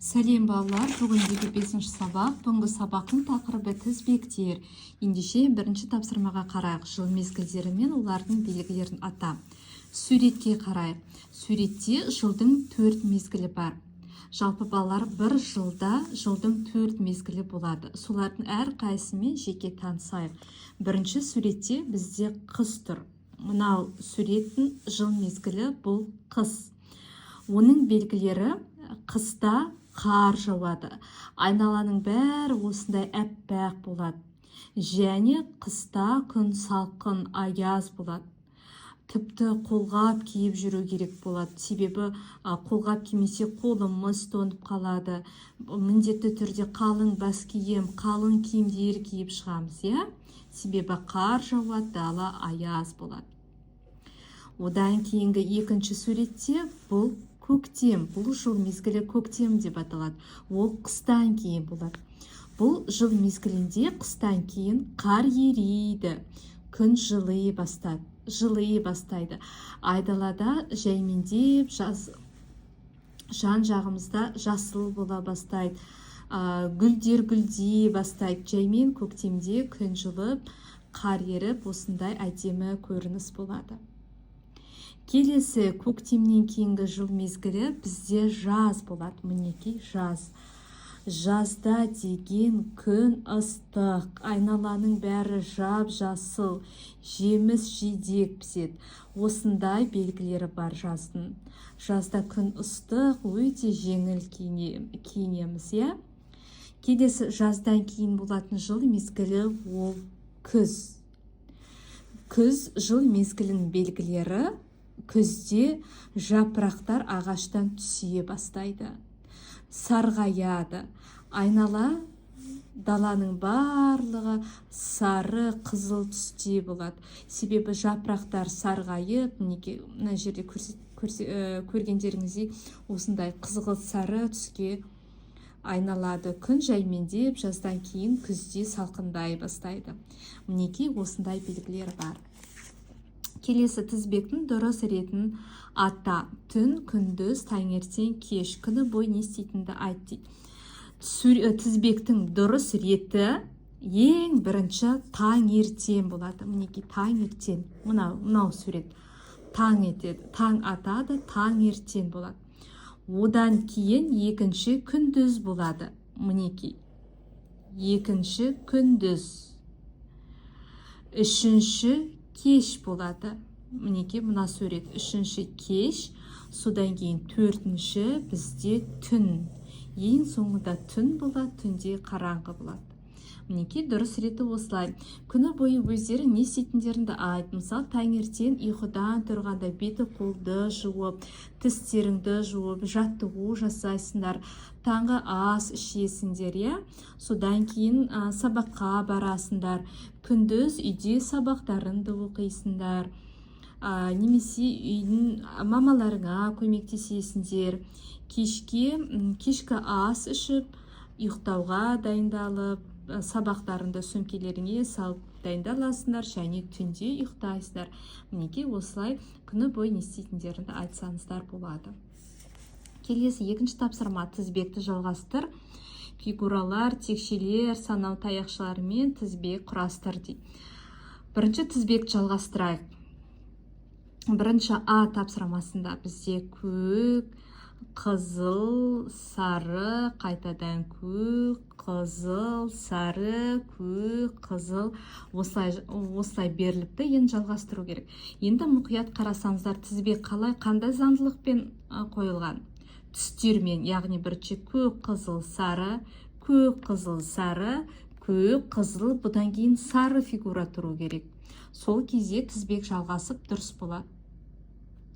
Сәлем балалар, бүгіндегі 5-ші сабақ. Бүгінгі сабақтың тақырыбы тізбектер. Ендеше бірінші тапсырмаға қарайық. Жыл мезгілдері мен олардың белгілерін ата. Суретке қарайық. Суретте жылдың 4 мезгілі бар. Жалпы балалар, бір жылда жылдың 4 мезгілі болады. Солардың әр қайсымен жеке танысайық. Бірінші суретте бізде қыс тұр. Мынау суреттің жыл мезгілі бұл қыс. Оның белгілері: қыста қар жауады, айналаның бәрі осындай әппақ болады. Және қыста күн салқын, аяз болады. Тіпті қолғап киіп жүру керек болады. Себебі қолғап кимесе қолымыз тоңып қалады. Міндетті түрде қалың бас киім, қалың киімдер киіп шығамыз, себебі қар жауады, дала аяз болады. Одан кейінгі екінші суретте бұл көктем. Бұл жыл мезгілі көктем деп аталады. Ол қыстан кейін болады. Бұл жыл мезгілінде қыстан кейін қар ериді, күн жылый бастайды. Айдалада жаймендеп, жан жағымызда жасыл бола бастайды. Гүлдер гүлдей бастайды. Жаймен көктемде күн жылып, қар еріп, осындай әдемі көрініс болады. Келесі көктемнен кейінгі жыл мезгілі бізде жаз болады. Мінекей жаз. Жазда деген күн ыстық, айналаның бәрі жап-жасыл, жеміс жидек піседі. Осындай белгілері бар жаздың. Жазда күн ыстық, өте жеңіл киінеміз, Келесі жаздан кейін болатын жыл мезгілі ол күз. Күз жыл мезгілінің белгілері: күзде жапырақтар ағаштан түсе бастайды, сарғаяды. Айнала даланың барлығы сары, қызыл түсте болады. Себебі жапырақтар сарғайып, мына жерде көргендеріңіздей осындай қызғылт сары түске айналады. Күн жаймендеп, жаздан кейін күзде салқындай бастайды. Мінекей осындай белгілер бар. Келесі тізбектің дұрыс ретін ата. Түн, күндіз, таңертең, кеш. Күні бойы не істейтінді айт дейді. Тізбектің дұрыс реті ең бірінші таңертең болады. Мінекей таңертең. Мынау сурет. Таң етеді. Таң атады, таңертең болады. Одан кейін екінші күндіз болады. Мінекей. Екінші күндіз. Үшінші кеш болады. Мінекей мына сурет. Үшінші кеш. Содан кейін төртінші бізде түн. Ең соңында түн болады, түнде қараңғы болады. Мінекей дұрыс реті осылай. Күні бойы өздері не істейтіндеріңді айт. Мысалы, таңертең ұйқыдан тұрғанда беті қолды жуып, тістеріңді жуып, жаттығу жасайсыңдар. Таңғы ас ішесіңдер, Содан кейін сабаққа барасыңдар. Күндіз үйде сабақтарыңды оқисыңдар. Немесе үйдің мамаларыңа көмектесесіңдер. Кешкі ас ішіп, ұйықтауға дайындалып, сабақтарыңды сөмкелеріңе салып дайындаласыңдар, және түнде ұйықтайсыңдар. Мінекей осылай күні бойы не істейтіндеріңді айтсаңыздар болады. Келесі екінші тапсырма: тізбекті жалғастыр. Фигуралар, текшелер, санау таяқшаларымен тізбек құрастыр дейді. Бірінші тізбекті жалғастырайық. Бірінші А тапсырмасында бізде көк, қызыл, сары, қайтадан көк, қызыл, сары, көк, қызыл, осылай беріліпті. Енді жалғастыру керек. Енді мұқият қарасаңыздар, тізбек қандай заңдылықпен қойылған? Түстермен, яғни бірінші көк, қызыл, сары, көк, қызыл, сары, көк, қызыл, бұдан кейін сары фигура тұру керек. Сол кезде тізбек жалғасып дұрыс болады.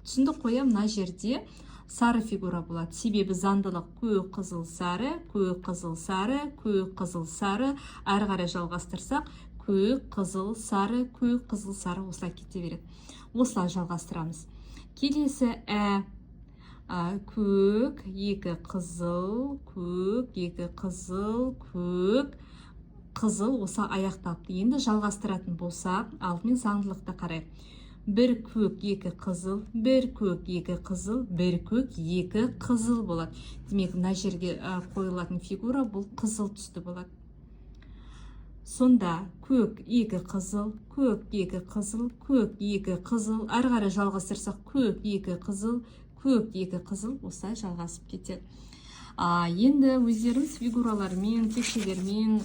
Түсінді қоя, мына жерде сары фигура болады. Себебі заңдылық көк, қызыл, сары, көк, қызыл, сары, көк, қызыл, сары. Әрі қарай жалғастырсақ, көк, қызыл, сары, көк, қызыл, сары осылай кете береді. Осылай жалғастырамыз. Келесі көк, екі қызыл, көк, екі қызыл, көк, қызыл осылай аяқтапты. Енді жалғастыратын болсақ, алдымен заңдылықты қарайық. бір көк, екі қызыл, бір көк, екі қызыл, бір көк, екі қызыл болады. Демек, мына жерге қойылатын фигура бұл қызыл түсті болады. Сонда көк, екі қызыл, көк, екі қызыл, көк, екі қызыл, ары қарай жалғастырсақ көк, екі қызыл, көк, екі қызыл, осылай жалғасып кетеді. Енді өздеріңіз фигуралармен, текшелермен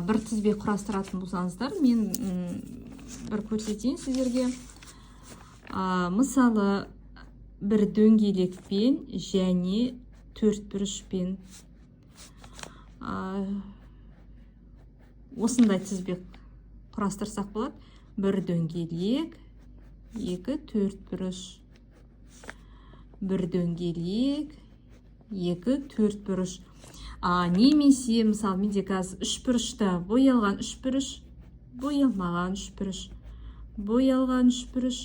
бір тізбе құрастыратын болсаңыздар, мен бір көрсетейін сіздерге. Мысалы, бір дөңгелекпен және төртбұрышпен осындай тізбе құрастырсақ болады. Бір дөңгелек, екі төртбұрыш. Бір дөңгелек, екі төртбұрыш. Немесе, мысалы, менде қазір үшбұрышта боялған үшбұрыш, боялмаған үшбұрыш, боялған үшбұрыш,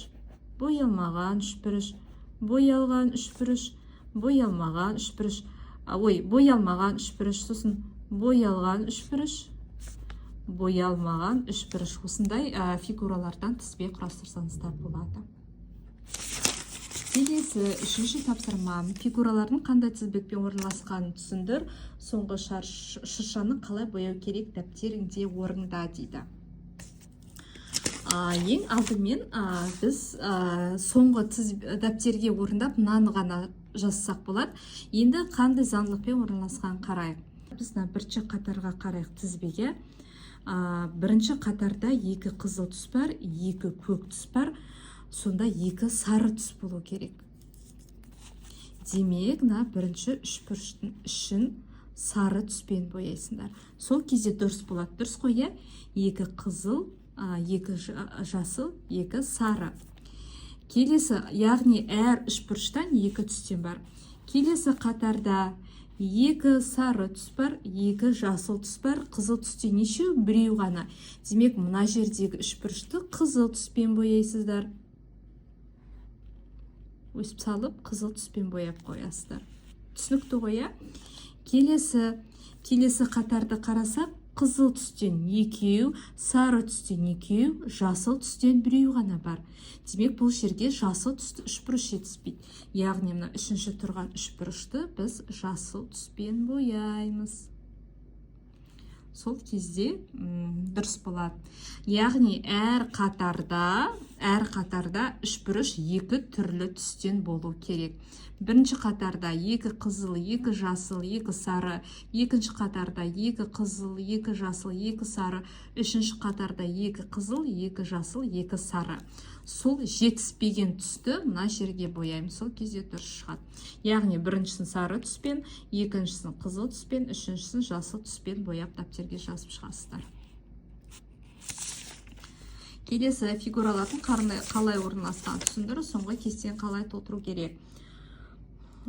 боялмаған үшбұрыш, боялған үшбұрыш, боялмаған үшбұрыш, боялмаған үшбұрыш, сосын боялған үшбұрыш, боялмаған үшбұрыш. Осындай фигуралардан тізбе құрастырсаңыздар болады. Келесі үшінші тапсырма. Фигуралардың қандай тізбекпен орналасқанын түсіндір. Соңғы шыршаны қалай бояу керек дәптеріңде орында дейді. Ең алдымен біз соңғы дәптерге орындап мынаны ғана жазсақ болады. Енді қандай заңдылықпен орналасқан қарайық. Біз бірінші қатарға қарайық тізбеге. Бірінші қатарда екі қызыл түс бар, екі көк түс бар, сонда екі сары түс болу керек. Демек, бірінші үшбұрыштың ішін сары түспен бояйсыңдар. Сол кезде дұрыс болады. Дұрыс қой, екі қызыл, екі жасыл, екі сары. Келесі, яғни әр үшбұрыштан екі түстен бар. Келесі қатарда екі сары түс бар, екі жасыл түс бар, қызыл түстен нешеу? Біреу ғана. Демек, мына жердегі үшбұрышты қызыл түспен бояйсыздар. Өсіп салып, қызыл түспен бояп қоясыздар. Түсінікті ғой? Келесі қатарды қарасақ, қызыл түстен екеу, сары түстен екеу, жасыл түстен біреу ғана бар. Демек, бұл жерге жасыл түсті үшбұрыш жетіспейді. Яғни, мына үшінші тұрған үшбұрышты біз жасыл түспен бояймыз. Сол кезде дұрыс болады. Яғни, әр қатарда үшбұрыш екі түрлі түстен болу керек. Бірінші қатарда екі қызыл, екі жасыл, екі сары. Екінші қатарда екі қызыл, екі жасыл, екі сары. Үшінші қатарда екі қызыл, екі жасыл, екі сары. Сол жетіспеген түсті мына жерге бояймыз. Сол кезде дұрыс шығады. Яғни, біріншісін сары түспен, екіншісін қызыл түспен, үшіншісін жасыл түспен бояп дәптерге жазып шығасыздар. Келесі фигуралардың қалай орналасқанын түсіндір. Соңғы кестені қалай толтыру керек.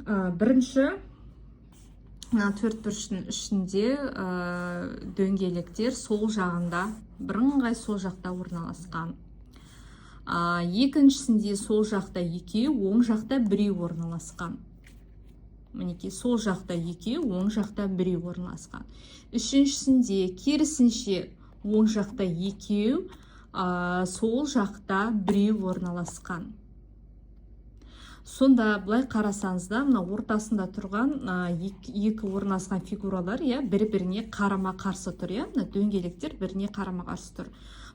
Бірінші төртбұрыштың ішінде дөңгелектер сол жағында, бірыңғай сол жақта орналасқан. Екіншісінде сол жақта екеу, оң жақта біреу орналасқан. Мінекей, сол жақта екеу, оң жақта біреу орналасқан. Үшіншісінде керісінше оң жақта екеу, сол жақта біреу орналасқан. Сонда былай қарасаңызда, мына ортасында тұрған екі орналасқан фигуралар бір-біріне қарама-қарсы тұр. Мына дөңгелектер біріне қарама-қарсы тұр.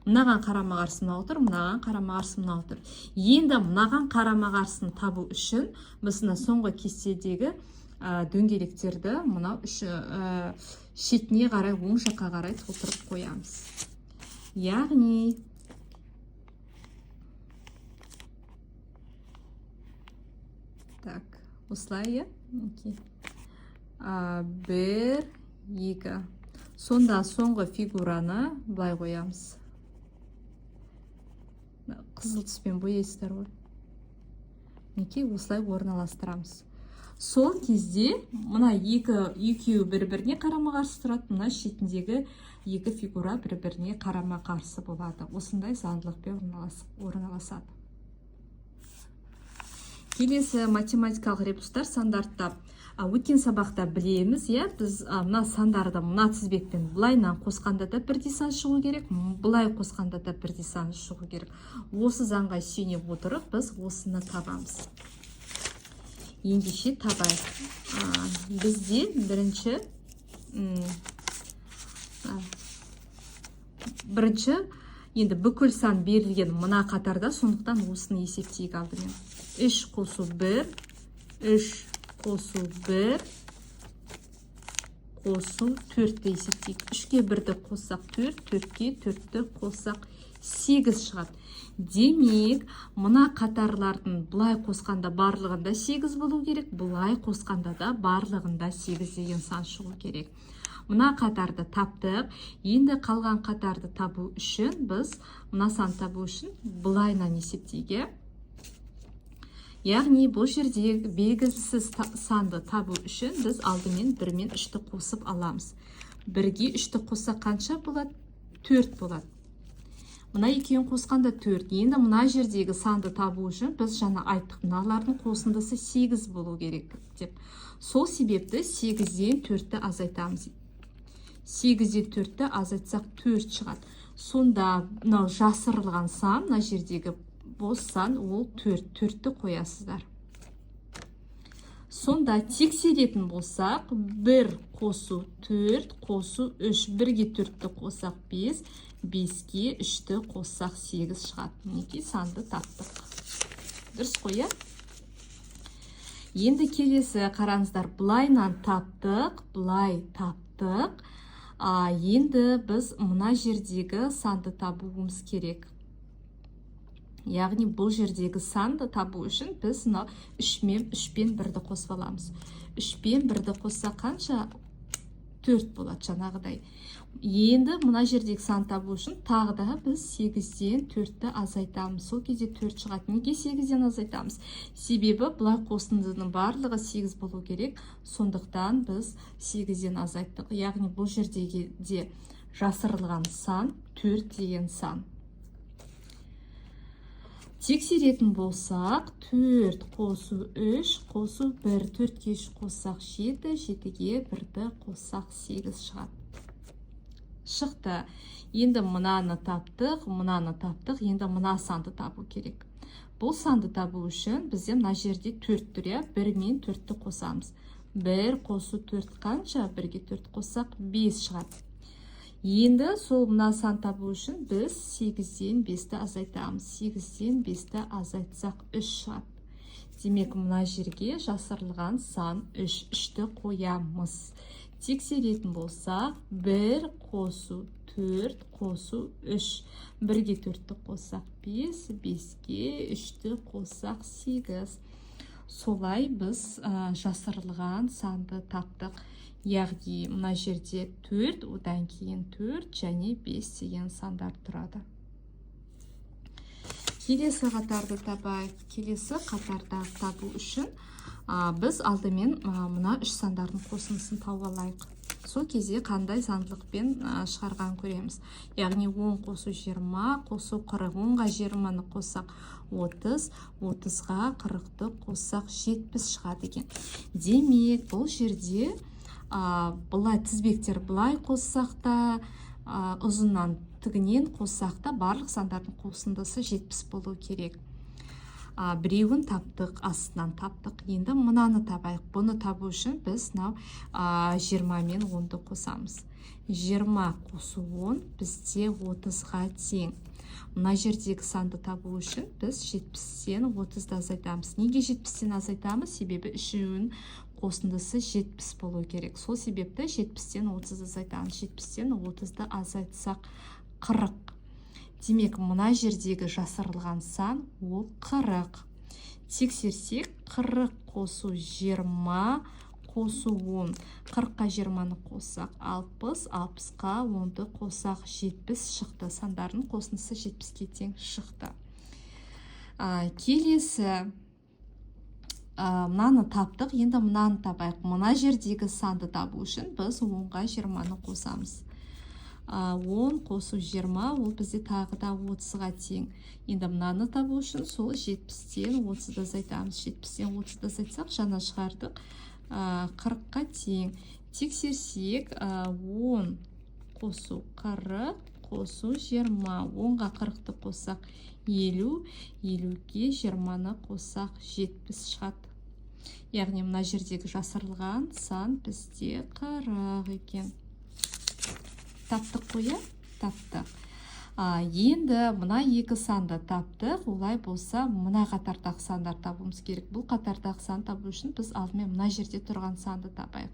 Мынаған қарама-қарсы мынау тұр, мынаған қарама-қарсы мынау тұр. Енді мынаған қарама-қарсын табу үшін біз соңғы кестедегі дөңгелектерді мынау шетіне қарай, оң жаққа қарай толтырып қоямыз. Яғни осылай, бір, екі. Сонда соңғы фигураны былай қоямыз. Қызыл түспен бояйсыздар ғой. Мінекей, осылай орналастырамыз. Сол кезде мына екеуі бір-біріне қарама-қарсы тұрады, мына шетіндегі екі фигура бір-біріне қарама-қарсы болады. Осындай заңдылықпен орналасады. Келесі математикалық ребустар сандарды тап. Өткен сабақта білеміз, біз мына сандарды мына тізбекпен былайынан қосқанда да бірдей сан шығу керек, былай қосқанда да бірдей сан шығу керек. Осы заңға сүйене отырып, біз осыны табамыз. Ендеше табайық. Бізде бірінші енді бүкіл сан берілген мына қатарда, сондықтан осыны есептейік алдымен. 3 қосу 1, 3 қосу 1, қосу 4-ті есептейік. 3-ке 1-ді қоссақ 4, 4-ке 4-ті қоссақ 8 шығады. Демек, мына қатарлардың бұлай қосқанда барлығында 8 болу керек, бұлай қосқанда да барлығында 8 деген сан шығу керек. Мына қатарды таптық. Енді қалған қатарды табу үшін біз мына сан табу үшін бұлайнан есептейге. Яғни бұл жердегі белгісіз санды табу үшін біз алдымен 1 мен 3-ті қосып аламыз. 1-ге 3-ті қоссақ қанша болады? 4 болады. Мына екеуін қосқанда 4. Енді мына жердегі санды табу үшін біз жаңа айттық, мыналардың қосындысы 8 болу керек деп. Сол себепті 8-ден 4-ті азайтамыз. 8-ден 4-ті азайтсақ 4 шығады. Сонда мынау жасырылған сан, мына жердегі бос сан ол 4. 4-ті қоясыздар. Сонда тексеретін болсақ, 1 қосу 4 қосу 3, 1-ге 4-ті қоссақ 5, 5-ге 3-ті қоссақ 8 шығады. Мінекей санды таптық. Дұрыс қоя? Енді келесі қараңыздар, бұлайнан таптық, бұлай таптық. Енді біз мына жердегі санды табуымыз керек. Яғни бұл жердегі санды табу үшін біз 3 пен 1-ді қосып аламыз. 3 пен 1-ді қоссақ қанша? 4 болады жаңағыдай. Енді мына жердегі сан табу үшін тағы да біз 8-ден 4-ті азайтамыз. Сол кезде 4 шығады. Неге 8-ден азайтамыз? Себебі бұлай қосындының барлығы 8 болу керек. Сондықтан біз 8-ден азайттық. Яғни бұл жердегі де жасырылған сан 4 деген сан. Тексеретін болсақ, 4 қосу 3 қосу 1, 4-ке 3 қоссақ 7, 7-ге 1-ді қоссақ 8 шығады. Шықты. Енді мынаны таптық, енді мына санды табу керек. Бұл санды табу үшін бізде мына жерде 4 тұр, 1 мен 4-ті қосамыз. 1 қосу 4 қанша? 1-ге 4 қоссақ 5 шығады. Енді сол мына сан табу үшін біз 8-ден 5-ті азайтамыз. 8-ден 5-ті азайтсақ 3 шығады. Демек, мына жерге жасырылған сан 3. 3-ті қоямыз. Тексеретін болсақ, 1 қосу 4 қосу 3. 1-ге 4-ті қоссақ 5, 5-ге 3-ті қоссақ 8. Солай біз жасырылған санды таптық. Яғни мына жерде 4, одан кейін 4 және 5 деген сандар тұрады. Келесі қатарды табайық. Келесі қатарды табу үшін біз алдымен мына 3 сандардың қосындысын тауып алайық. Сол кезде қандай заңдылықпен шығарған көреміз. Яғни 10 қосу 20, қосу 40, 10-ға 20-ны қоссақ 30, 30-ға 40-ты қоссақ 70 шығады екен. Демек, бұл жерде бұлай тізбектер бұлай қоссақ та, ұзыннан тігінен қоссақ та барлық сандардың қосындысы 70 болу керек. Біреуін таптық, астынан таптық. Енді мынаны табайық. Бұны табу үшін біз 20 мен 10-ды қосамыз. 20 қосу 10 бізде 30-ға тең. Мына жердегі санды табу үшін біз 70-тен 30-ды азайтамыз. Неге 70-тен азайтамыз? Себебі үшеуін қосындысы 70 болу керек. Сол себепті 70-тен 30-ды азайтамыз. 70-тен 30-ды азайтсақ 40. Демек, мына жердегі жасырылған сан ол 40. Тексерсек, 40 қосу 20 қосу 10. 40-қа 20-ны қоссақ 60, 60-қа 10-ды қоссақ 70 шықты. Сандардың қосындысы 70-ке тең шықты. Келесі мынаны таптық, енді мынаны табайық. Мына жердегі санды табу үшін біз 10-ға 20-ны қосамыз. 10 қосу 20 ол бізде тағы да 30-ға тең. Енді мынаны табу үшін сол 70-тен 30-ды азайтамыз. 70-тен 30-ды азайтсақ жаңа шығардық. 40-қа тең. Тексерсек 10 қосу 40 қосу 20. 10-ға 40-ты қоссақ 50, 50-ге 20-ны қоссақ 70 шығады. Яғни мына жердегі жасырылған сан бізде 40 екен. Таптық қоя? Таптық. Енді мына екі санды таптық. Олай болса, мына қатардағы сандар табуымыз керек. Бұл қатардағы сан табу үшін біз алдымен мына жерде тұрған санды табайық.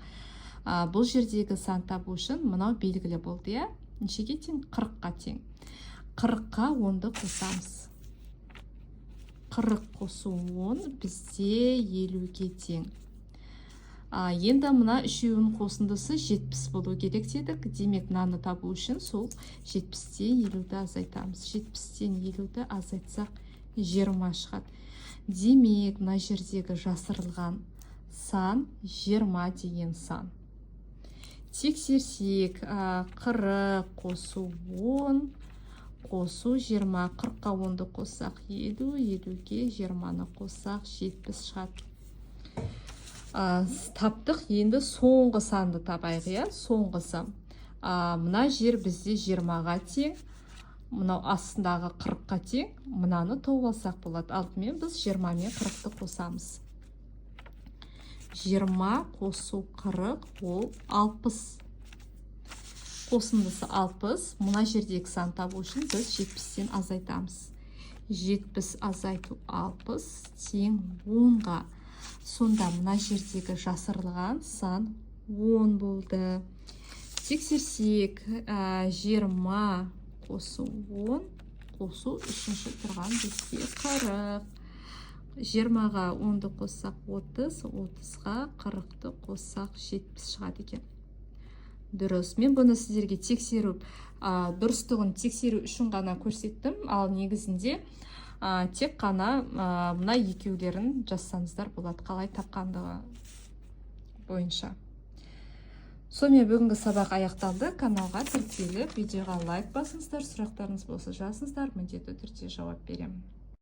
Бұл жердегі сан табу үшін мынау белгілі болды, иә? Нешеге тең? 40-қа тең. 40-қа 10-ды қосамыз. 40 қосу 10 бізде 50-ге тең. Енді мына үшеуінің қосындысы 70 болу керек дедік. Демек, мынаны табу үшін сол 70-тен 50-ді азайтамыз. 70-тен 50-ді азайтсақ 20 шығады. Демек, мына жердегі жасырылған сан 20 деген сан. Тексерсек, 40 қосу 10 қосу 20. 40-қа 10-ды қоссақ 50, 50-ге 20-ны қоссақ 70 шығады. Таптық. Енді соңғы санды табайық, иә? Соңғысы. Мына жер бізде 20-ға тең. Мынау астындағы 40-қа тең. Мынаны тауып алсақ болады. Алдымен біз 20 мен 40-ты қосамыз. 20 қосу 40 ол 60. Қосындысы 60. Мына жердегі сан табу үшін біз 70-тен азайтамыз. 70 азайту 60 тең 10-ға. Сонда мына жердегі жасырылған сан 10 болды. Тексерсек, 20 қосу 10 қосу үшінші тұрған бізде 40. 20-ға 10-ды қоссақ 30, 30-ға 40-ты қоссақ 70 шығады екен. Дұрыс. Мен бұны сіздерге дұрыстығын тексеру үшін ғана көрсеттім. Ал негізінде тек қана мына екеулерін жазсаңыздар болады, қалай тапқандығы бойынша. Сонымен бүгінгі сабақ аяқталды. Каналға тіркеліп, видеоға лайк басыңыздар, сұрақтарыңыз болса жазыңыздар, міндетті түрде жауап беремін.